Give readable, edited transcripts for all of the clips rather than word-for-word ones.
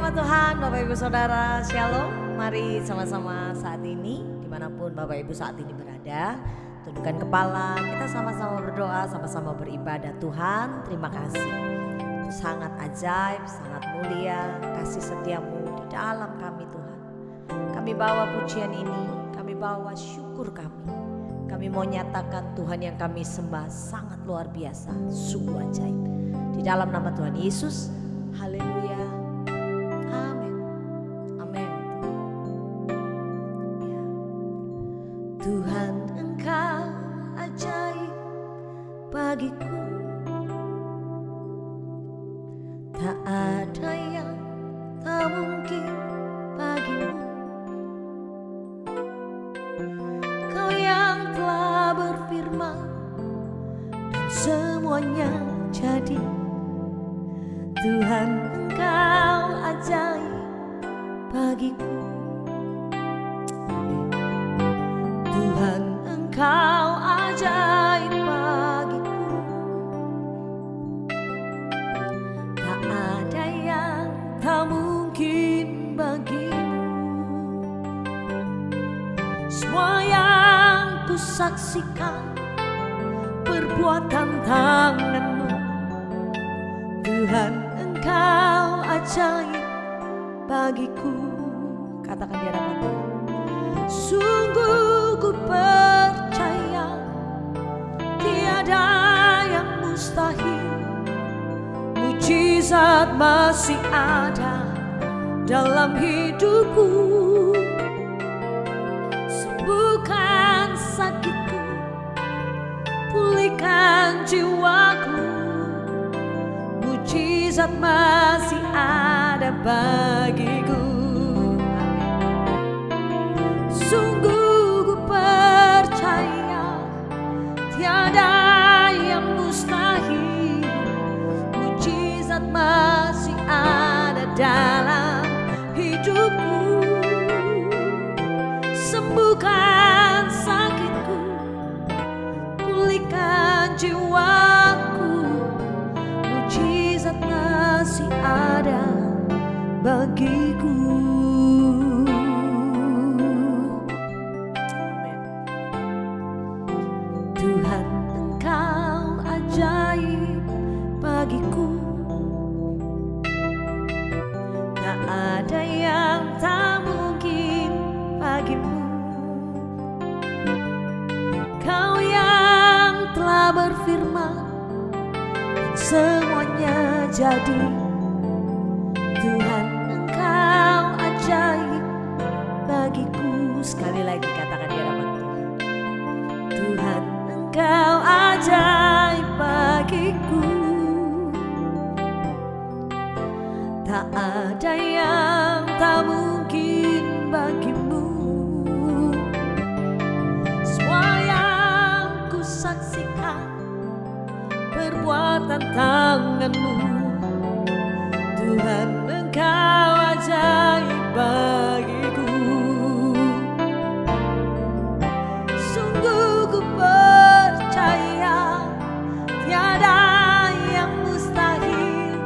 nama Tuhan, Bapak Ibu Saudara, Shalom. Mari sama-sama saat ini, dimanapun Bapak Ibu saat ini berada, tundukkan kepala, kita sama-sama berdoa, sama-sama beribadah. Tuhan, terima kasih. Sangat ajaib, sangat mulia, kasih setiamu di dalam kami Tuhan. Kami bawa pujian ini, kami bawa syukur kami. Kami mau nyatakan Tuhan yang kami sembah sangat luar biasa, sungguh ajaib. Di dalam nama Tuhan Yesus, haleluya, amin, amin. Ya. Tuhan Engkau ajaib bagiku, tak ada yang tak mungkin bagimu. Kau yang telah berfirman dan semuanya jadi. Tuhan Engkau ajaib bagiku, Tuhan Engkau ajaib bagiku, tak ada yang tak mungkin bagimu. Semua yang ku saksikan perbuatan tanganmu, Tuhan Engkau ajaib bagiku. Katakan di hadapan Tuhan, sungguh ku percaya tiada yang mustahil. Mujizat masih ada dalam hidupku. Sembuhkan sakitku, pulihkan jiwaku. Mujizat masih ada bagiku. Sungguh ku percaya tiada yang mustahil. Mujizat masih ada dalam hidupku. Sembuhkan sakitku, pulihkan jiwaku. Mujizat masih ada bagiku. Amin. Tuhan Engkau ajaib bagiku, tak ada yang tak mungkin bagimu. Kau yang telah berfirman semuanya jadi. Tuhan Engkau ajaib bagiku. Sekali lagi katakan di hadapan Tuhan, Tuhan Engkau ajaib bagiku, tak ada yang tak mungkin bagimu. Semua yang ku saksikan perbuatan tanganmu, Tuhan Engkau ajaib bagiku. Sungguh ku percaya tiada yang mustahil.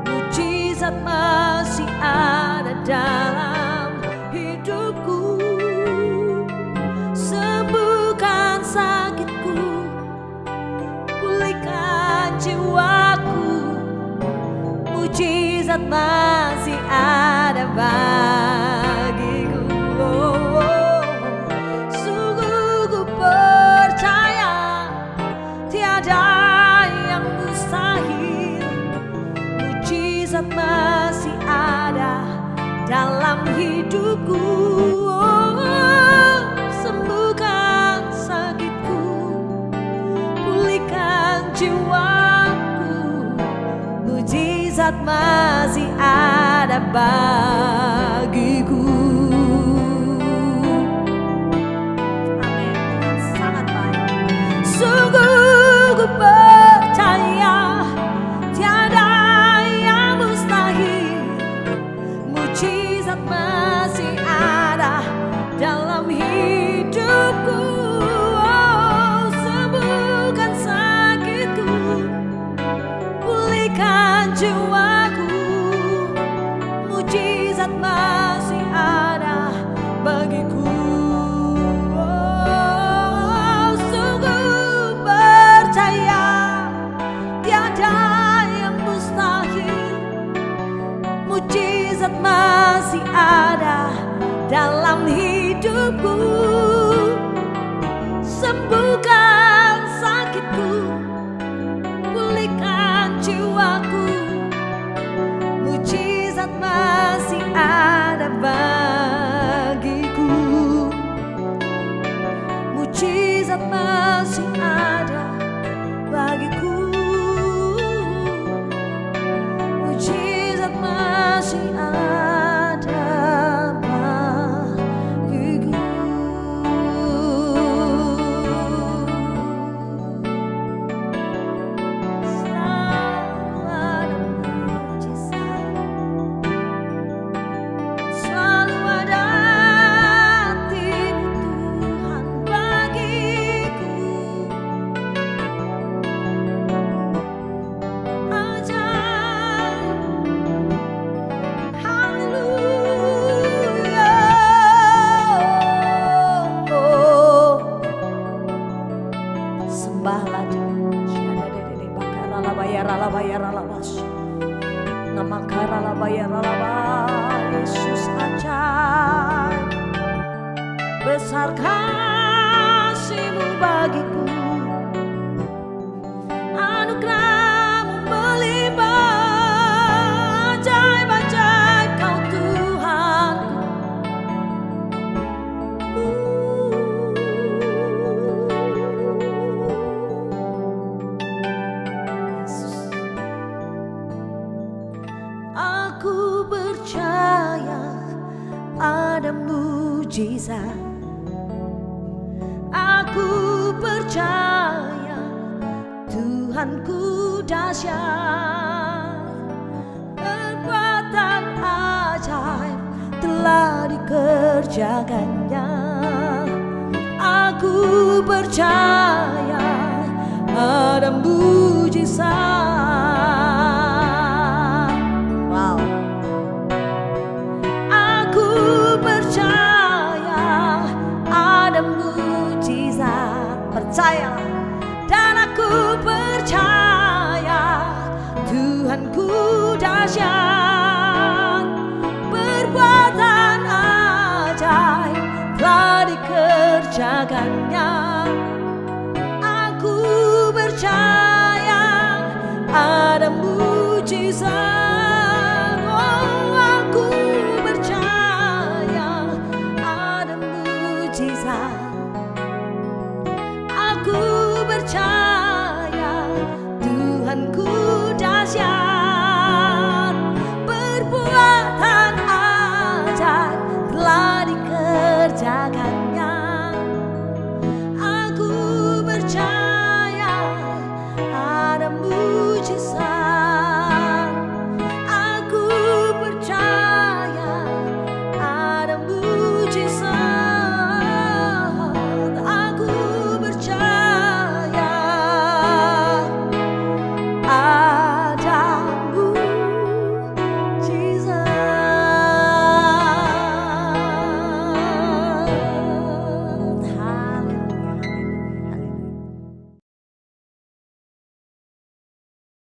Mujizat masih ada dalam hidupku. Sembuhkan sakitku, pulihkan jiwaku. Mujizat masih ada bagiku. Oh, oh. Sungguh ku percaya tiada yang mustahil. Mujizat masih ada dalam hidupku. Oh, oh. Sembuhkan sakitku, pulihkan jiwaku. Mujizat masih ada bagiku. Amin. Tuhan sangat baik. Sungguh ku percaya tiada yang mustahil. Mujizat masih ada dalam hidupku. Oh, sembuhkan sakitku, pulihkan jiwaku. mujizat masih ada bagiku. Oh, sungguh percaya tiada yang mustahil. Mujizat masih ada dalam hidupku. Sembuhkan sakitku, pulihkan jiwaku. Mujizat masih ada bagiku. Mujizat masih ada bagiku. Mujizat masih ada bagiku. Selalu ada mujizat, selalu ada tipu Tuhan bagiku. Ajaib, haleluya. Sembahlah Dia. Syadadadede bakarala bayarala bayarala bas. Nama karala bayarala ba. Yesus ajaib. Besar kasih-Mu bagiku. Anugerah-Mu melimpah. Ajaib-ajaib Kau Tuhanku. Yesus. Aku percaya ada mujizat. Aku percaya Tuhanku dahsyat. Perbuatan ajaib telah dikerjakannya. Aku percaya ada mujizat. Wow. Aku percaya ada mujizat. Percayalah. Dan aku percaya Tuhanku dahsyat. Perbuatan ajaib telah dikerjakannya. Aku percaya ada mujizat. Oh, aku percaya ada mujizat. Aku percaya Tuhanku dahsyat. Perbuatan ajaib telah dikerjakannya. Aku percaya ada mujizat. Aku percaya ada mujizat. Aku percaya ada mujizat.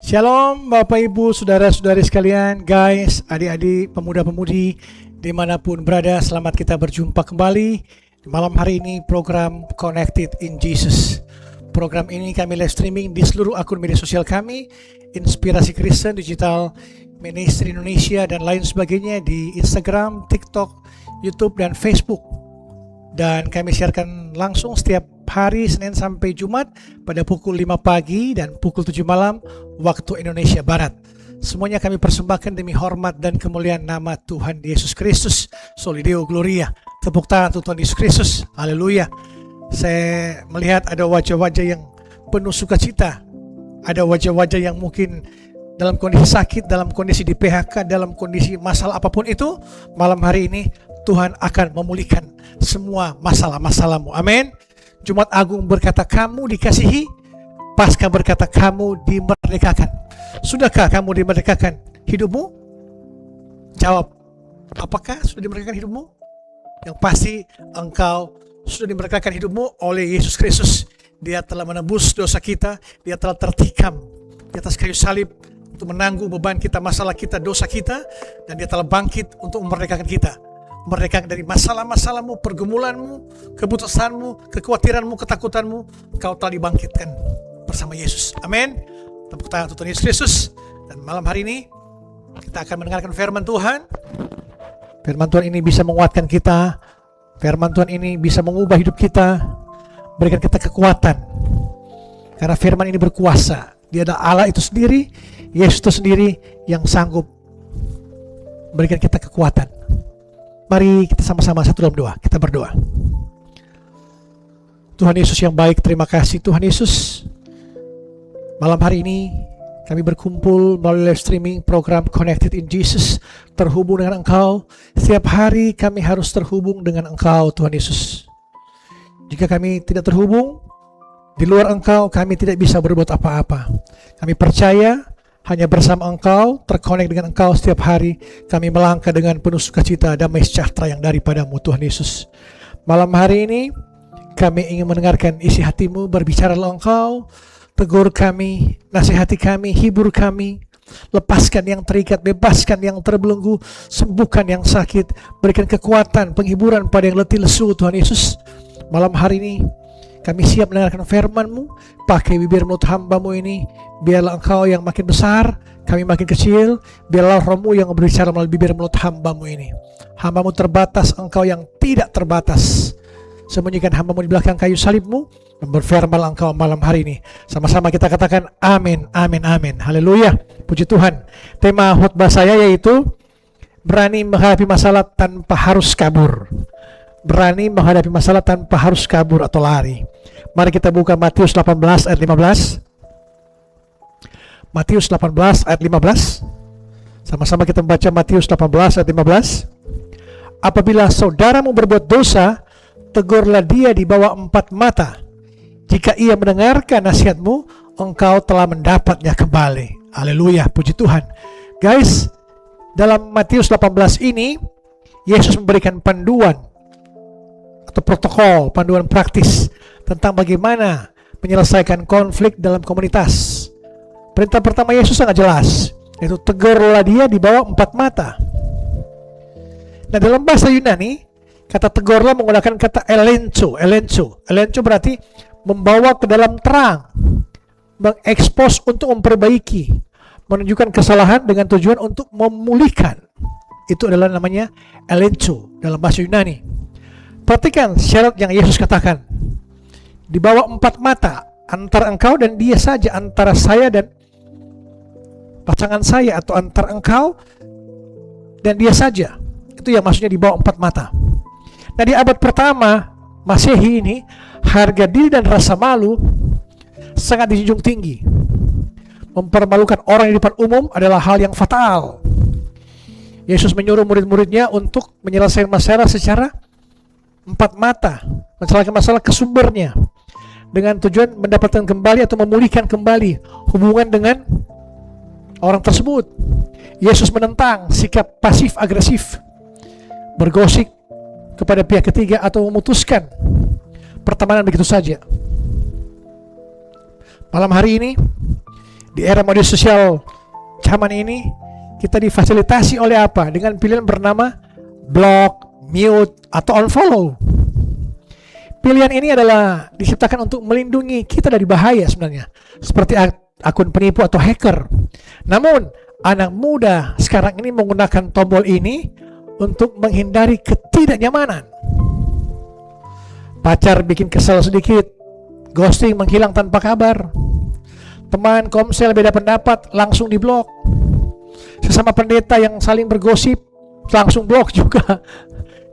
Shalom Bapak Ibu, Saudara-saudari sekalian, guys, adik-adik, pemuda-pemudi dimanapun berada, selamat kita berjumpa kembali di malam hari ini program Connected in Jesus. Program ini kami live streaming di seluruh akun media sosial kami, Inspirasi Kristen, Digital Ministry Indonesia, dan lain sebagainya di Instagram, TikTok, YouTube, dan Facebook. Dan kami siarkan langsung setiap hari Senin sampai Jumat pada pukul 5 pagi dan pukul 7 malam waktu Indonesia Barat. Semuanya kami persembahkan demi hormat dan kemuliaan nama Tuhan Yesus Kristus. Soli Deo Gloria. Tepuk tangan untuk Tuhan Yesus Kristus. Haleluya. Saya melihat ada wajah-wajah yang penuh sukacita. Ada wajah-wajah yang mungkin dalam kondisi sakit, dalam kondisi di PHK, dalam kondisi masalah apapun itu. Malam hari ini Tuhan akan memulihkan semua masalah-masalahmu. Amin. Jumat Agung berkata kamu dikasihi, Paskah berkata kamu dimerdekakan. Sudahkah kamu dimerdekakan hidupmu? Jawab, Apakah sudah diberkatikan hidupmu? Yang pasti engkau sudah diberkatikan hidupmu oleh Yesus Kristus. Dia telah menebus dosa kita, dia telah tertikam di atas kayu salib untuk menanggung beban kita, masalah kita, dosa kita, dan dia telah bangkit untuk memerdekakan kita. Merdekakan dari masalah-masalahmu, pergumulanmu, keputusanmu, kekhawatiranmu, ketakutanmu. Kau telah dibangkitkan bersama Yesus. Amin. Tepuk tangan untuk Tuhan Yesus Kristus. Dan malam hari ini kita akan mendengarkan firman Tuhan. Firman Tuhan ini bisa menguatkan kita. Firman Tuhan ini bisa mengubah hidup kita, berikan kita kekuatan. Karena firman ini berkuasa. Dia adalah Allah itu sendiri, Yesus itu sendiri yang sanggup berikan kita kekuatan. Mari kita sama-sama satu dalam doa. Kita berdoa. Tuhan Yesus yang baik, terima kasih Tuhan Yesus. Malam hari ini kami berkumpul melalui live streaming program Connected in Jesus, terhubung dengan Engkau. Setiap hari kami harus terhubung dengan Engkau Tuhan Yesus. Jika kami tidak terhubung di luar Engkau, kami tidak bisa berbuat apa-apa. Kami percaya hanya bersama Engkau, terkonek dengan Engkau setiap hari, kami melangkah dengan penuh sukacita, damai sejahtera yang daripadamu Tuhan Yesus. Malam hari ini kami ingin mendengarkan isi hatimu, berbicaralah Engkau, tegur kami, nasihati kami, hibur kami, lepaskan yang terikat, bebaskan yang terbelenggu, sembuhkan yang sakit, berikan kekuatan, penghiburan pada yang letih lesu Tuhan Yesus. Malam hari ini kami siap mendengarkan firman-Mu. Pakai bibir mulut hamba-Mu ini, biarlah Engkau yang makin besar, kami makin kecil. Biarlah Roh-Mu yang berbicara melalui bibir mulut hamba-Mu ini. Hamba-Mu terbatas, Engkau yang tidak terbatas. Sembunyikan hamba-Mu di belakang kayu salib-Mu, dan berfirmanlah Engkau malam hari ini. Sama-sama kita katakan amin, amin, amin. Haleluya, puji Tuhan. Tema khotbah saya yaitu berani menghadapi masalah tanpa harus kabur. Berani menghadapi masalah tanpa harus kabur atau lari. Mari kita buka Matius 18 ayat 15. Matius 18 ayat 15. Sama-sama kita membaca Matius 18 ayat 15. Apabila saudaramu berbuat dosa, tegurlah dia di bawah 4 mata. Jika ia mendengarkan nasihatmu, engkau telah mendapatnya kembali. Haleluya, puji Tuhan. Guys, dalam Matius 18 ini, Yesus memberikan panduan atau protokol, panduan praktis tentang bagaimana menyelesaikan konflik dalam komunitas. Perintah pertama Yesus sangat jelas, yaitu tegurlah dia di bawah 4 mata. Nah, dalam bahasa Yunani, kata tegurlah menggunakan kata elencho. Elencho berarti membawa ke dalam terang, mengekspos untuk memperbaiki, menunjukkan kesalahan dengan tujuan untuk memulihkan. Itu adalah namanya elencho dalam bahasa Yunani. Perhatikan syarat yang Yesus katakan. Di bawah 4 mata, antara engkau dan dia saja, antara saya dan pasangan saya, atau antara engkau dan dia saja. Itu yang maksudnya di bawah 4 mata. Nah, di abad pertama Masehi ini, harga diri dan rasa malu sangat dijunjung tinggi. Mempermalukan orang di depan umum adalah hal yang fatal. Yesus menyuruh murid-muridnya untuk menyelesaikan masalah secara 4 mata, menyelesaikan masalah ke sumbernya, dengan tujuan mendapatkan kembali atau memulihkan kembali hubungan dengan orang tersebut. Yesus menentang sikap pasif agresif, bergosip kepada pihak ketiga atau memutuskan pertemanan begitu saja. Malam hari ini, di era media sosial zaman ini, kita difasilitasi oleh apa? Dengan pilihan bernama block, mute, atau unfollow. Pilihan ini adalah diciptakan untuk melindungi kita dari bahaya sebenarnya, seperti akun penipu atau hacker. Namun, anak muda sekarang ini menggunakan tombol ini untuk menghindari ketidaknyamanan. Pacar bikin kesal sedikit, ghosting, menghilang tanpa kabar. Teman komsel beda pendapat, langsung diblok. Sesama pendeta yang saling bergosip, langsung blok juga.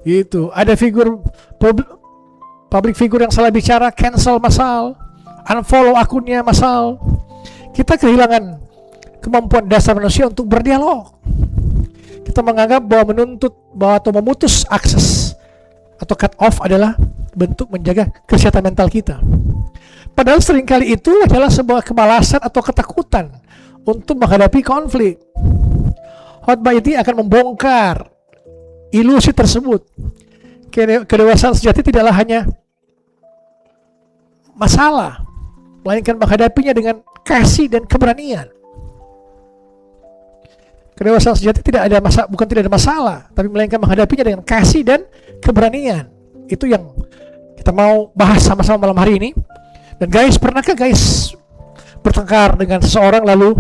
Gitu. Ada figur public figure yang salah bicara, cancel massal, unfollow akunnya massal. Kita kehilangan kemampuan dasar manusia untuk berdialog. Kita menganggap bahwa menuntut atau memutus akses atau cut off adalah bentuk menjaga kesehatan mental kita. Padahal seringkali itu adalah sebuah kemalasan atau ketakutan untuk menghadapi konflik. Khotbah ini akan membongkar ilusi tersebut. Kedewasaan sejati tidaklah hanya masalah, melainkan menghadapinya dengan kasih dan keberanian. Kedewasaan sejati tidak ada masalah, bukan tidak ada masalah, tapi melainkan menghadapinya dengan kasih dan keberanian. Itu yang kita mau bahas sama-sama malam hari ini. Dan guys, pernahkah guys bertengkar dengan seseorang lalu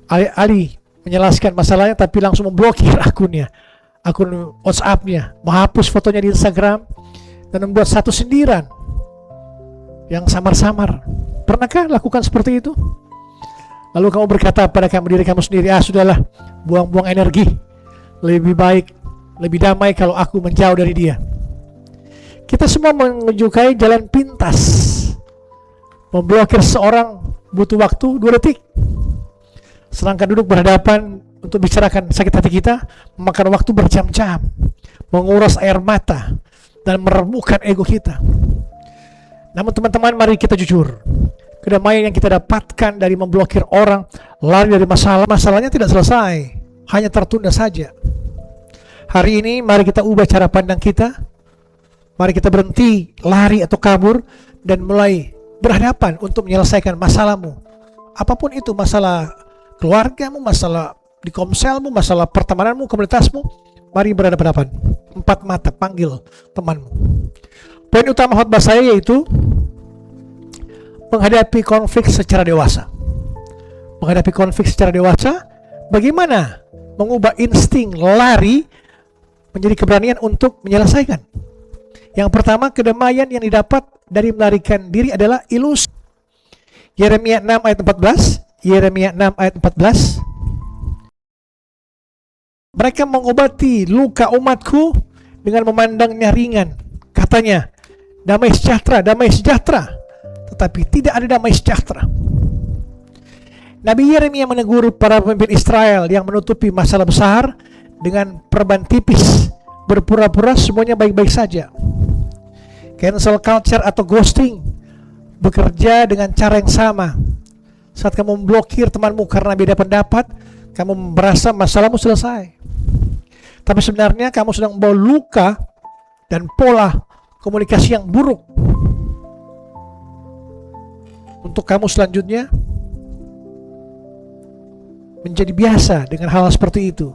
alih-alih menjelaskan masalahnya tapi langsung memblokir akunnya, akun WhatsApp-nya, menghapus fotonya di Instagram dan membuat satu sindiran yang samar-samar? Pernahkah lakukan seperti itu? Lalu kamu berkata pada diri kamu sendiri, sudahlah, buang-buang energi, lebih baik, lebih damai kalau aku menjauh dari dia. Kita semua menyukai jalan pintas. Memblokir seorang butuh waktu 2 detik, sedangkan duduk berhadapan untuk bicarakan sakit hati kita memakan waktu berjam-jam, menguras air mata dan meremukkan ego kita. Namun teman-teman, mari kita jujur. Kedamaian yang kita dapatkan dari memblokir orang, lari dari masalahnya tidak selesai, hanya tertunda saja. Hari ini mari kita ubah cara pandang kita. Mari kita berhenti lari atau kabur dan mulai berhadapan untuk menyelesaikan masalahmu. Apapun itu, masalah keluargamu, masalah di komselmu, masalah pertemananmu, komunitasmu, mari berhadapan-hadapan. 4 mata, panggil temanmu. Poin utama khotbah saya yaitu menghadapi konflik secara dewasa. Menghadapi konflik secara dewasa, bagaimana mengubah insting lari menjadi keberanian untuk menyelesaikan. Yang pertama, kedamaian yang didapat dari melarikan diri adalah ilusi. Yeremia 6 ayat 14. Yeremia 6 ayat 14. Mereka mengobati luka umatku dengan memandangnya ringan. Katanya, damai sejahtera, damai sejahtera. Tetapi tidak ada damai sejahtera. Nabi Yeremia menegur para pemimpin Israel yang menutupi masalah besar dengan perban tipis, berpura-pura semuanya baik-baik saja. Cancel culture atau ghosting bekerja dengan cara yang sama. Saat kamu memblokir temanmu karena beda pendapat, kamu merasa masalahmu selesai. Tapi sebenarnya kamu sedang membawa luka dan pola komunikasi yang buruk untuk kamu selanjutnya menjadi biasa dengan hal seperti itu.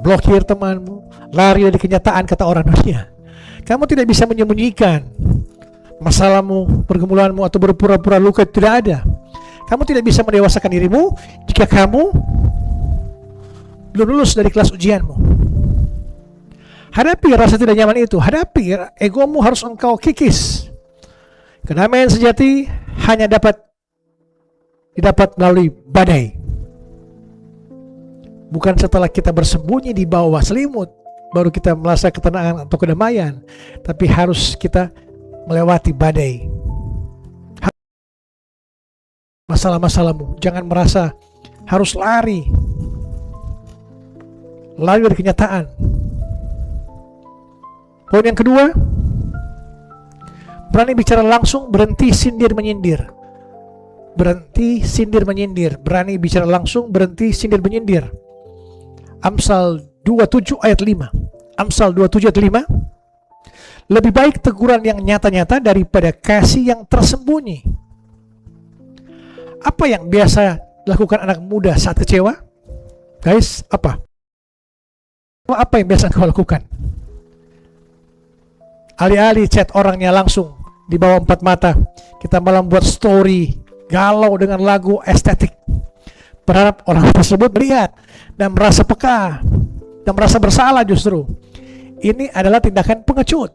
Blokir temanmu, lari dari kenyataan kata orang dunia. Kamu tidak bisa menyembunyikan masalahmu, pergumulanmu, atau berpura-pura luka, tidak ada. Kamu tidak bisa mendewasakan dirimu jika kamu belum lulus dari kelas ujianmu. Hadapi rasa tidak nyaman itu, hadapi egomu, harus engkau kikis. Kedamaian sejati hanya didapat melalui badai. Bukan setelah kita bersembunyi di bawah selimut baru kita merasa ketenangan atau kedamaian, tapi harus kita melewati badai. Masalah-masalahmu, jangan merasa harus lari dari kenyataan. Poin yang kedua, berani bicara langsung, berhenti sindir menyindir. Berhenti sindir menyindir, berani bicara langsung, berhenti sindir menyindir. Amsal 27 ayat 5. Amsal 27 ayat 5. Lebih baik teguran yang nyata-nyata daripada kasih yang tersembunyi. Apa yang biasa dilakukan anak muda saat kecewa? Guys, apa? Apa yang biasa kau lakukan? Alih-alih chat orangnya langsung di bawah 4 mata, kita malah buat story galau dengan lagu estetik, berharap orang tersebut melihat dan merasa peka dan merasa bersalah. Justru ini adalah tindakan pengecut.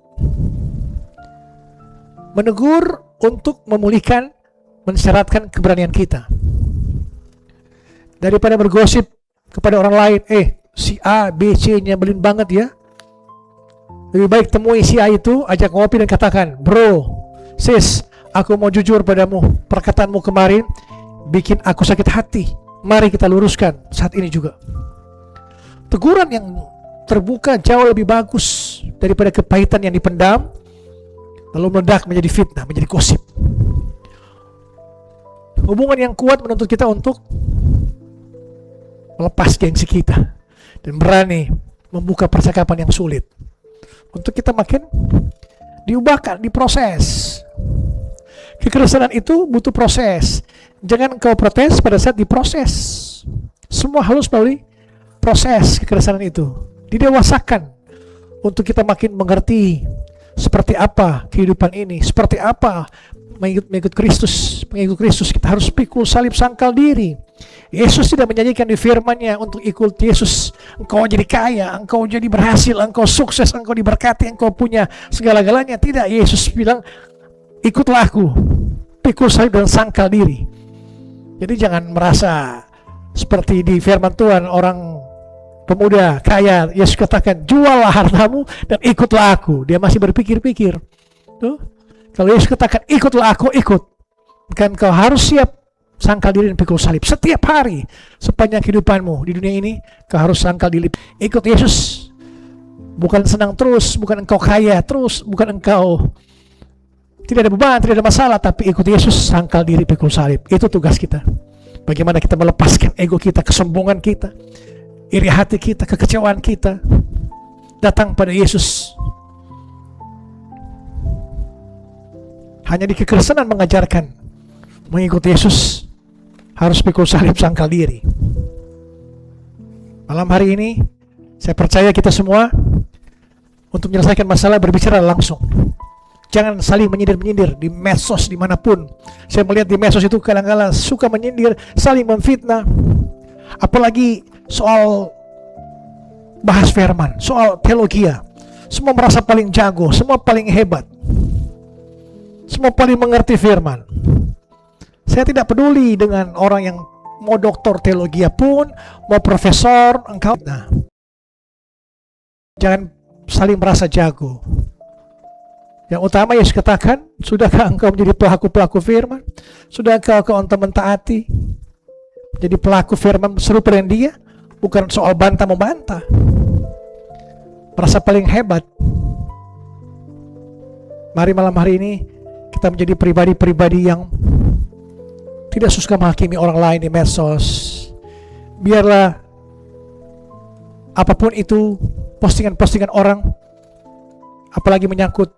Menegur untuk memulihkan, mensyaratkan keberanian kita. Daripada bergosip kepada orang lain, si A, B, C nyebelin banget ya, lebih baik temui si A itu, ajak ngopi dan katakan, bro, sis, aku mau jujur padamu, perkataanmu kemarin bikin aku sakit hati. Mari kita luruskan saat ini juga. Teguran yang terbuka jauh lebih bagus daripada kepahitan yang dipendam lalu meledak menjadi fitnah, menjadi gosip. Hubungan yang kuat menuntut kita untuk melepas gengsi kita dan berani membuka percakapan yang sulit. Untuk kita makin diubahkan, diproses. Kekristenan itu butuh proses. Jangan engkau protes pada saat diproses. Semua harus melalui proses kekristenan itu. Didewasakan untuk kita makin mengerti seperti apa kehidupan ini, seperti apa mengikut Kristus. Mengikut Kristus kita harus pikul salib, sangkal diri. Yesus tidak menyanyikan di firman-Nya untuk ikut Yesus engkau jadi kaya, engkau jadi berhasil, engkau sukses, engkau diberkati, engkau punya segala-galanya. Tidak, Yesus bilang ikutlah aku, pikul salib dan sangkal diri. Jadi jangan merasa seperti di firman Tuhan orang pemuda kaya, Yesus katakan juallah hartamu dan ikutlah aku. Dia masih berpikir-pikir. Tuh, kalau Yesus katakan ikutlah aku, ikut. Kan kau harus siap sangkal diri dan pikul salib setiap hari sepanjang kehidupanmu di dunia ini. Kau harus sangkal diri, ikut Yesus. Bukan senang terus, bukan engkau kaya terus, bukan engkau tidak ada beban, tidak ada masalah, tapi ikut Yesus, sangkal diri, pikul salib. Itu tugas kita. Bagaimana kita melepaskan ego kita, kesombongan kita, iri hati kita, kekecewaan kita, datang pada Yesus. Hanya di kekristenan mengajarkan mengikut Yesus harus pikul salib, sangkal diri. Malam hari ini saya percaya kita semua untuk menyelesaikan masalah berbicara langsung. Jangan saling menyindir-menyindir di medsos dimanapun. Saya melihat di medsos itu kadang-kadang suka menyindir, saling memfitnah. Apalagi soal bahas firman, soal teologia. Semua merasa paling jago, semua paling hebat, semua paling mengerti firman. Saya tidak peduli dengan orang yang mau doktor teologi pun, mau profesor, engkau. Nah, jangan saling merasa jago. Yang utama Yesus katakan, sudahkah engkau menjadi pelaku-pelaku firman? Sudahkah engkau mentaati? Jadi pelaku firman serupa dengan dia, bukan soal bantah-membantah. Merasa paling hebat. Mari malam hari ini kita menjadi pribadi-pribadi yang tidak suka menghakimi orang lain di medsos. Biarlah apapun itu postingan-postingan orang, apalagi menyangkut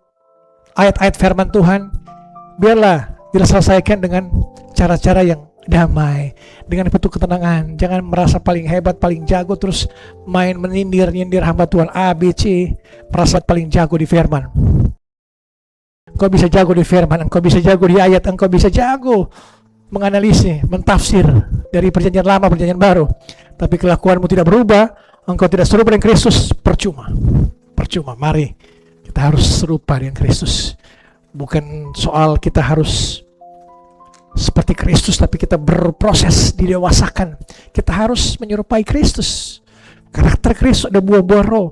ayat-ayat firman Tuhan, biarlah diselesaikan dengan cara-cara yang damai, dengan penuh ketenangan. Jangan merasa paling hebat, paling jago, terus main menyindir-nyindir hamba Tuhan A, B, C, merasa paling jago di firman. Engkau bisa jago di firman, engkau bisa jago di ayat, engkau bisa jago menganalisis, mentafsir dari perjanjian lama, perjanjian baru, tapi kelakuanmu tidak berubah, engkau tidak serupa dengan Kristus, percuma. Percuma. Mari kita harus serupa dengan Kristus. Bukan soal kita harus seperti Kristus, tapi kita berproses didewasakan. Kita harus menyerupai Kristus. Karakter Kristus, ada buah-buah roh.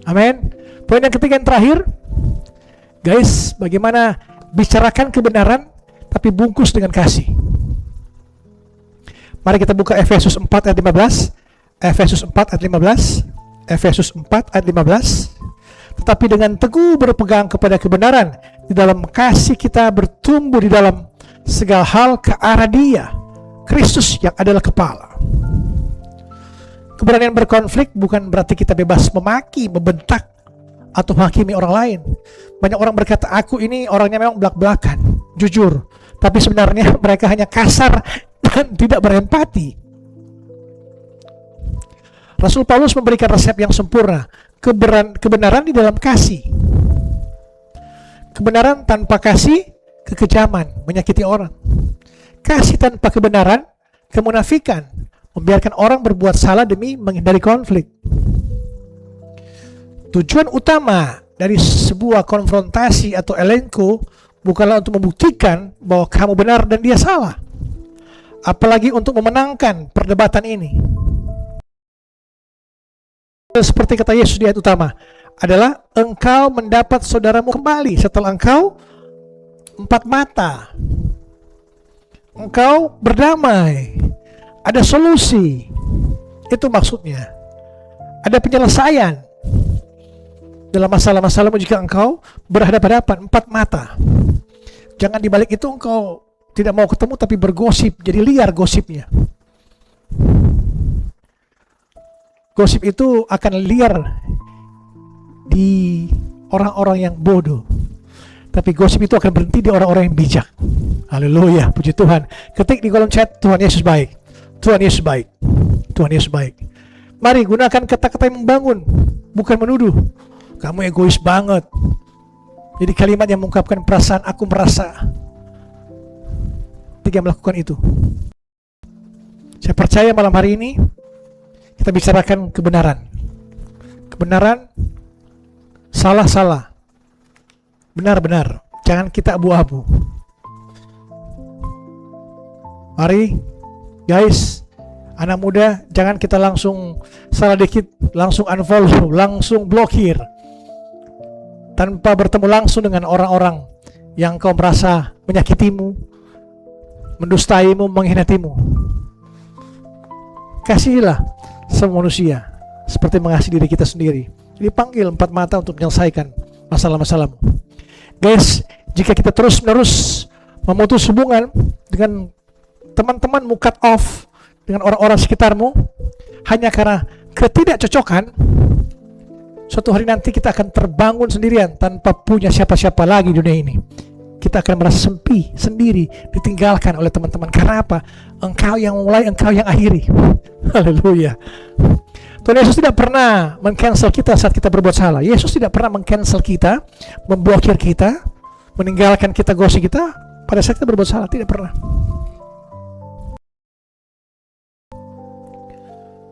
Amin. Poin yang ketiga, yang terakhir, guys, bagaimana bicarakan kebenaran tapi bungkus dengan kasih. Mari kita buka Efesus 4 ayat 15. Efesus 4 ayat 15. Efesus 4 ayat 15. Tetapi dengan teguh berpegang kepada kebenaran, di dalam kasih kita bertumbuh di dalam segala hal ke arah Dia, Kristus yang adalah kepala. Keberanian berkonflik bukan berarti kita bebas memaki, membentak, atau menghakimi orang lain. Banyak orang berkata, aku ini orangnya memang belak-belakan, jujur, tapi sebenarnya mereka hanya kasar dan tidak berempati. Rasul Paulus memberikan resep yang sempurna, kebenaran di dalam kasih. Kebenaran tanpa kasih, kekejaman, menyakiti orang. Kasih tanpa kebenaran, kemunafikan, membiarkan orang berbuat salah demi menghindari konflik. Tujuan utama dari sebuah konfrontasi atau elenko bukanlah untuk membuktikan bahwa kamu benar dan dia salah, apalagi untuk memenangkan perdebatan ini. Seperti kata Yesus di ayat utama, adalah engkau mendapat saudaramu kembali setelah engkau empat mata. Engkau berdamai, ada solusi. Itu maksudnya. Ada penyelesaian dalam masalah-masalahmu jika engkau berhadapan-hadapan, empat mata. Jangan dibalik itu engkau tidak mau ketemu tapi bergosip, jadi liar gosipnya. Gosip itu akan liar di orang-orang yang bodoh, tapi gosip itu akan berhenti di orang-orang yang bijak. Haleluya, puji Tuhan. Ketik di kolom chat, Tuhan Yesus baik, Tuhan Yesus baik, Tuhan Yesus baik. Mari gunakan kata-kata yang membangun, bukan menuduh. Kamu egois banget. Jadi kalimat yang mengungkapkan perasaan aku merasa. Tiga melakukan itu. Saya percaya malam hari ini kita bicarakan kebenaran. Kebenaran, salah-salah, benar-benar. Jangan kita abu-abu. Mari guys, anak muda, jangan kita langsung salah dikit langsung unfollow, langsung blokir, tanpa bertemu langsung dengan orang-orang yang kau merasa menyakitimu, mendustaimu, mengkhianatimu. Kasihilah semua manusia seperti mengasihi diri kita sendiri. Jadi panggil empat mata untuk menyelesaikan masalah-masalahmu. Guys, jika kita terus-menerus memutus hubungan dengan teman-temanmu, cut off dengan orang-orang sekitarmu hanya karena ketidakcocokan, suatu hari nanti kita akan terbangun sendirian tanpa punya siapa-siapa lagi di dunia ini. Kita akan merasa sempi, sendiri, ditinggalkan oleh teman-teman. Karena apa? Engkau yang mulai, engkau yang akhiri. Haleluya. Tuhan Yesus tidak pernah meng-cancel kita saat kita berbuat salah. Yesus tidak pernah meng-cancel kita, memblokir kita, meninggalkan kita, gosip kita pada saat kita berbuat salah. Tidak pernah.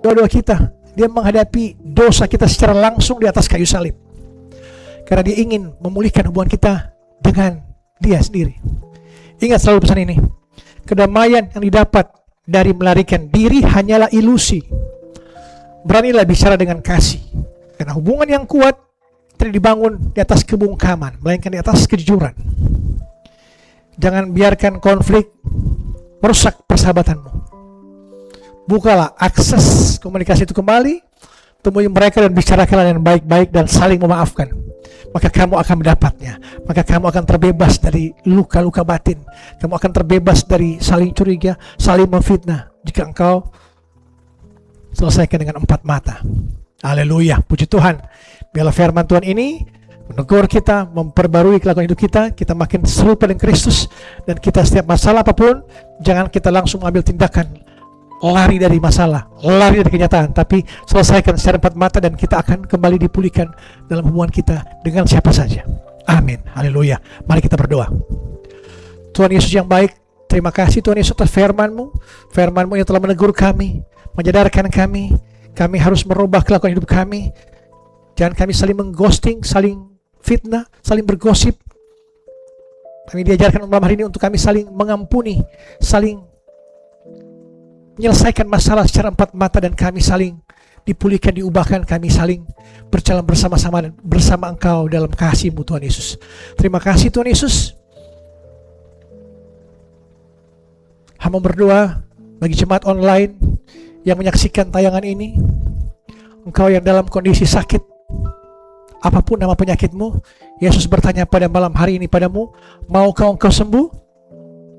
Doa-doa kita, dia menghadapi dosa kita secara langsung di atas kayu salib. Karena dia ingin memulihkan hubungan kita dengan dia sendiri. Ingat selalu pesan ini. Kedamaian yang didapat dari melarikan diri hanyalah ilusi. Beranilah bicara dengan kasih. Karena hubungan yang kuat tidak dibangun di atas kebungkaman, melainkan di atas kejujuran. Jangan biarkan konflik merusak persahabatanmu. Bukalah akses komunikasi itu kembali, temui mereka dan bicarakanlah dengan baik-baik dan saling memaafkan. Maka kamu akan mendapatnya. Maka kamu akan terbebas dari luka-luka batin. Kamu akan terbebas dari saling curiga, saling memfitnah. Jika engkau selesaikan dengan empat mata. Haleluya, puji Tuhan. Biarlah firman Tuhan ini menegur kita, memperbarui kelakuan hidup kita. Kita makin serupa dengan Kristus. Dan kita setiap masalah apapun, jangan kita langsung mengambil tindakan lari dari masalah, lari dari kenyataan, tapi selesaikan secara empat mata dan kita akan kembali dipulihkan dalam hubungan kita dengan siapa saja. Amin. Haleluya. Mari kita berdoa. Tuhan Yesus yang baik, terima kasih Tuhan Yesus atas firman-Mu. Firman-Mu yang telah menegur kami, menyadarkan kami harus merubah kelakuan hidup kami. Jangan kami saling mengghosting, saling fitnah, saling bergosip. Kami diajarkan malam hari ini untuk kami saling mengampuni, saling menyelesaikan masalah secara empat mata dan kami saling dipulihkan, diubahkan, kami saling berjalan bersama-sama dan bersama Engkau dalam kasih-Mu Tuhan Yesus. Terima kasih Tuhan Yesus. Hamba berdoa bagi jemaat online yang menyaksikan tayangan ini. Engkau yang dalam kondisi sakit, apapun nama penyakitmu, Yesus bertanya pada malam hari ini padamu, maukah engkau sembuh?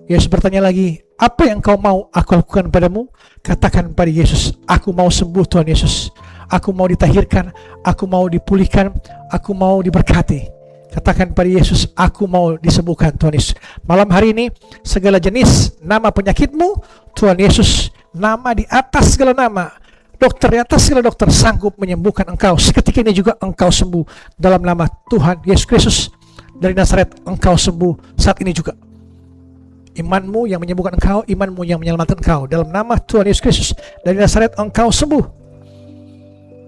Yesus bertanya lagi, apa yang kau mau aku lakukan padamu? Katakan pada Yesus, aku mau sembuh Tuhan Yesus. Aku mau ditahirkan, aku mau dipulihkan, aku mau diberkati. Katakan pada Yesus, aku mau disembuhkan Tuhan Yesus. Malam hari ini, segala jenis nama penyakitmu, Tuhan Yesus, nama di atas segala nama, dokter di atas segala dokter sanggup menyembuhkan engkau. Seketika ini juga engkau sembuh dalam nama Tuhan Yesus Kristus dari Nazaret. Engkau sembuh saat ini juga. Imanmu yang menyembuhkan engkau, imanmu yang menyelamatkan engkau. Dalam nama Tuhan Yesus Kristus dari Nazaret, engkau sembuh.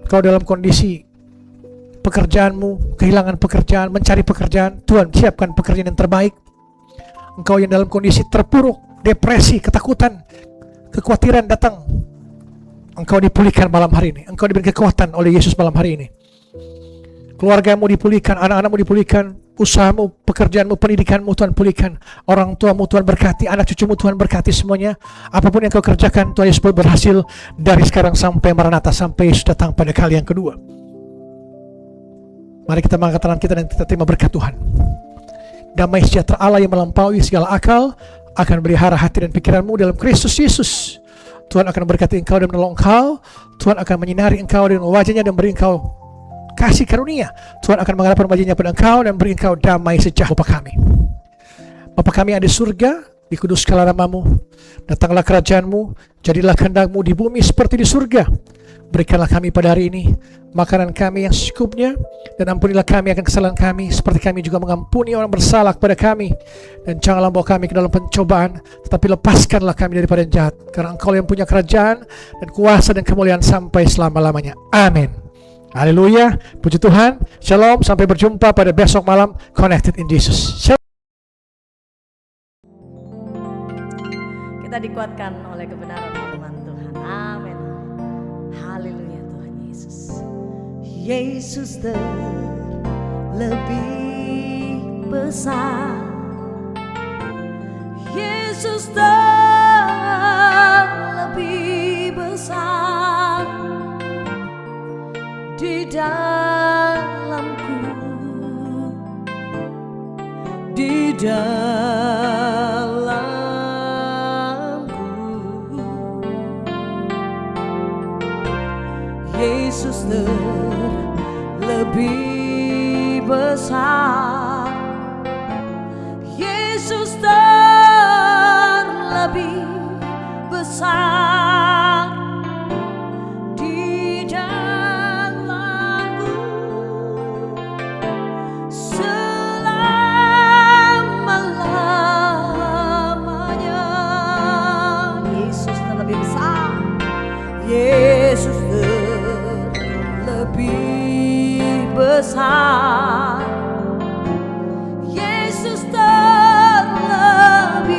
Engkau dalam kondisi pekerjaanmu, kehilangan pekerjaan, mencari pekerjaan, Tuhan siapkan pekerjaan yang terbaik. Engkau yang dalam kondisi terpuruk, depresi, ketakutan, kekhawatiran datang, engkau dipulihkan malam hari ini. Engkau diberi kekuatan oleh Yesus malam hari ini. Keluargamu dipulihkan, anak-anakmu dipulihkan, usahamu, pekerjaanmu, pendidikanmu Tuhan pulihkan, orang tuamu Tuhan berkati, anak cucumu Tuhan berkati semuanya. Apapun yang kau kerjakan Tuhan Yesus berhasil dari sekarang sampai Maranatha, sampai Yesus datang pada kali yang kedua. Mari kita mengangkat tangan kita dan kita terima berkat Tuhan. Damai sejahtera Allah yang melampaui segala akal akan melihara hati dan pikiranmu dalam Kristus Yesus. Tuhan akan memberkati engkau dan menolong engkau. Tuhan akan menyinari engkau dengan wajahnya dan beri engkau kasih karunia. Tuhan akan menghadapkan wajahnya pada engkau dan beri engkau damai sejahtera. Bapa kami ada di surga, dikuduskanlah namamu, datanglah kerajaanmu, jadilah kehendakmu di bumi seperti di surga. Berikanlah kami pada hari ini makanan kami yang secukupnya, dan ampunilah kami akan kesalahan kami seperti kami juga mengampuni orang bersalah kepada kami. Dan janganlah bawa kami ke dalam pencobaan, tetapi lepaskanlah kami daripada yang jahat, karena Engkau yang punya kerajaan dan kuasa dan kemuliaan sampai selama-lamanya. Amin. Haleluya, puji Tuhan. Shalom, sampai berjumpa pada besok malam Connected in Jesus. Shalom. Kita dikuatkan oleh kebenaran firman Tuhan. Amin. Haleluya Tuhan Yesus. Yesus terlebih besar. Yesus terlebih besar di dalamku, di dalamku. Yesus terlebih besar. Yesus terlebih besar di dalamku selama-lamanya. Yesus terlebih besar. Yesus terlebih besar. Yesus terlebih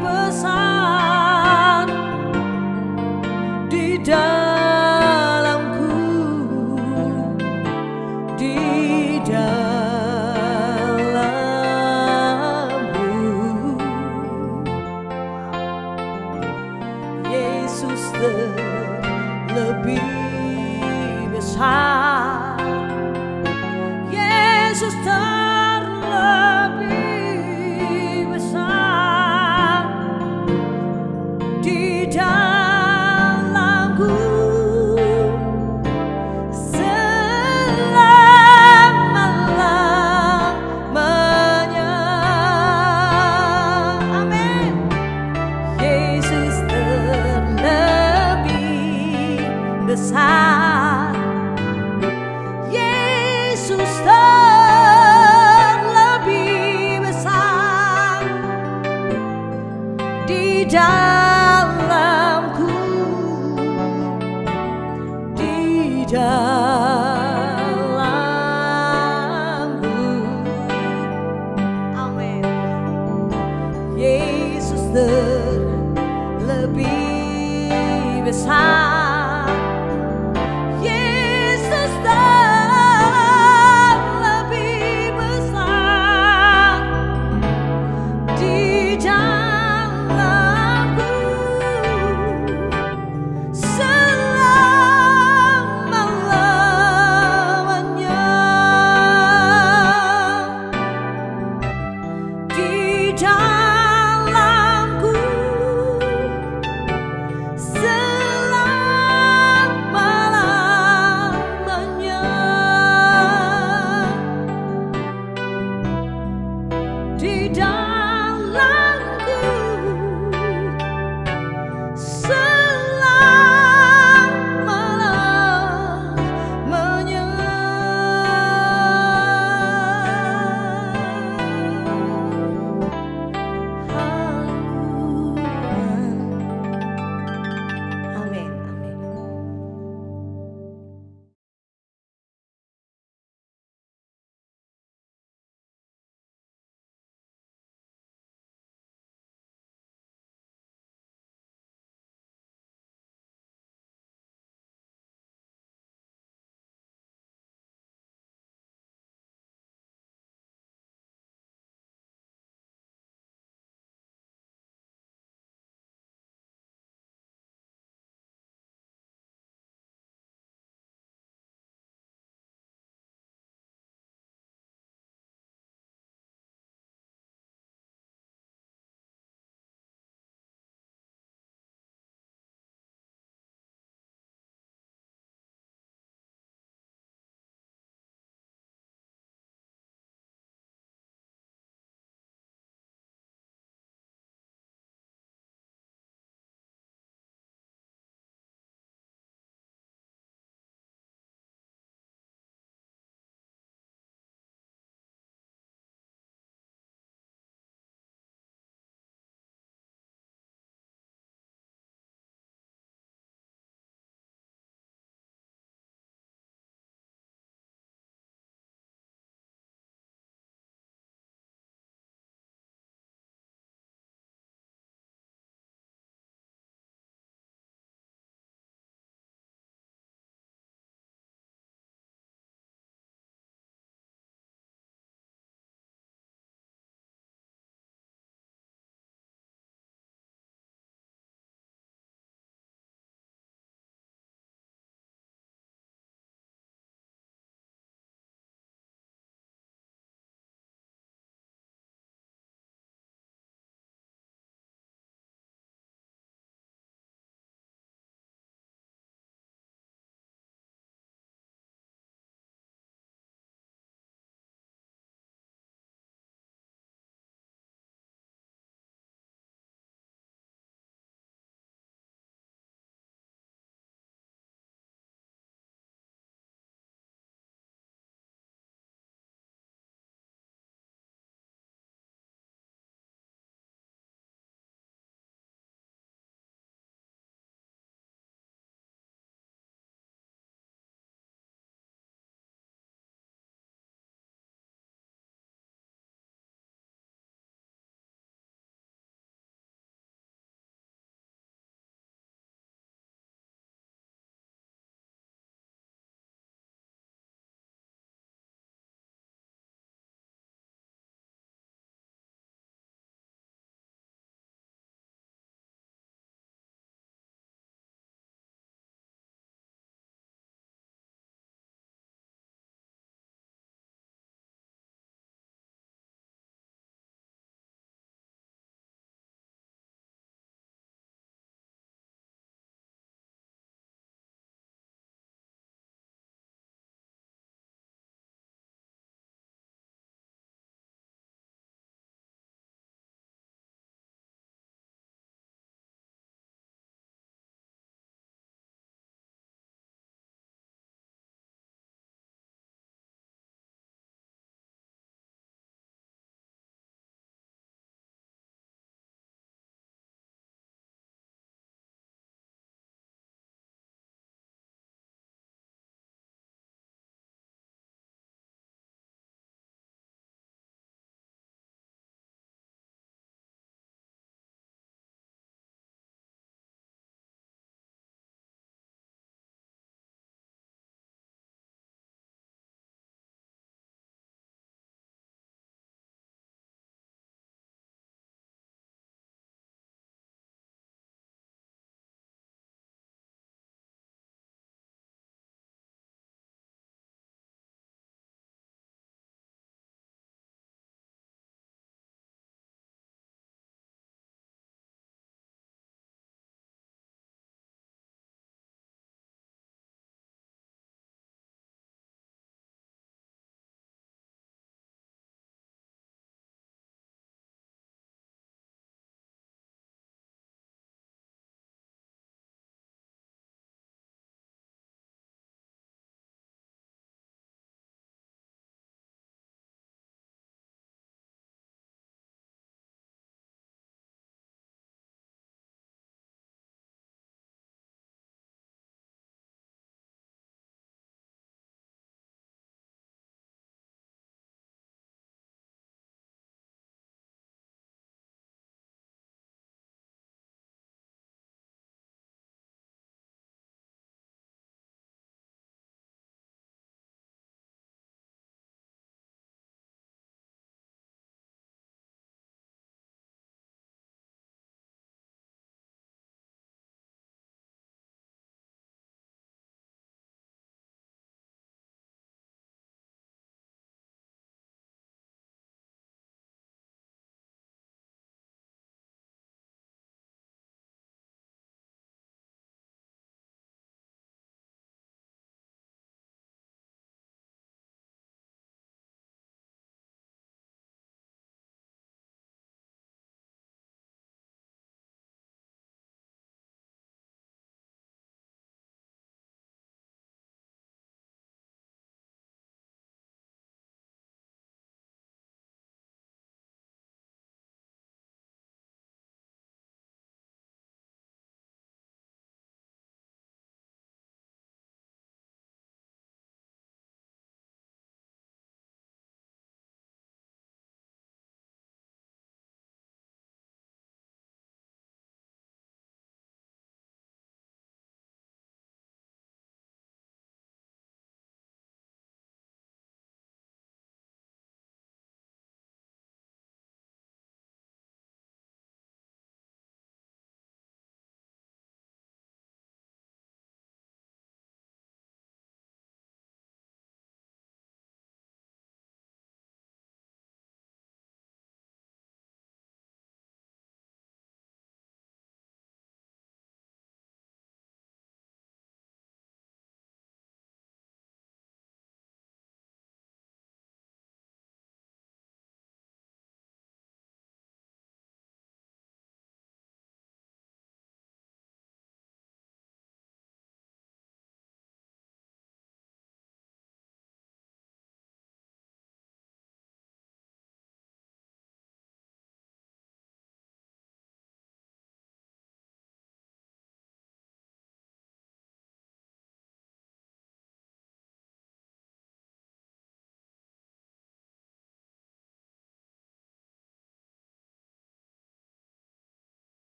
besar di dalamku, di dalamku. Yesus terlebih besar. Yesus terlebih besar di dalamku selama-lamanya. Amin. Yesus terlebih besar. Yesus terlebih besar di dalamku, di dalamku. Amin. Yesus terlebih besar.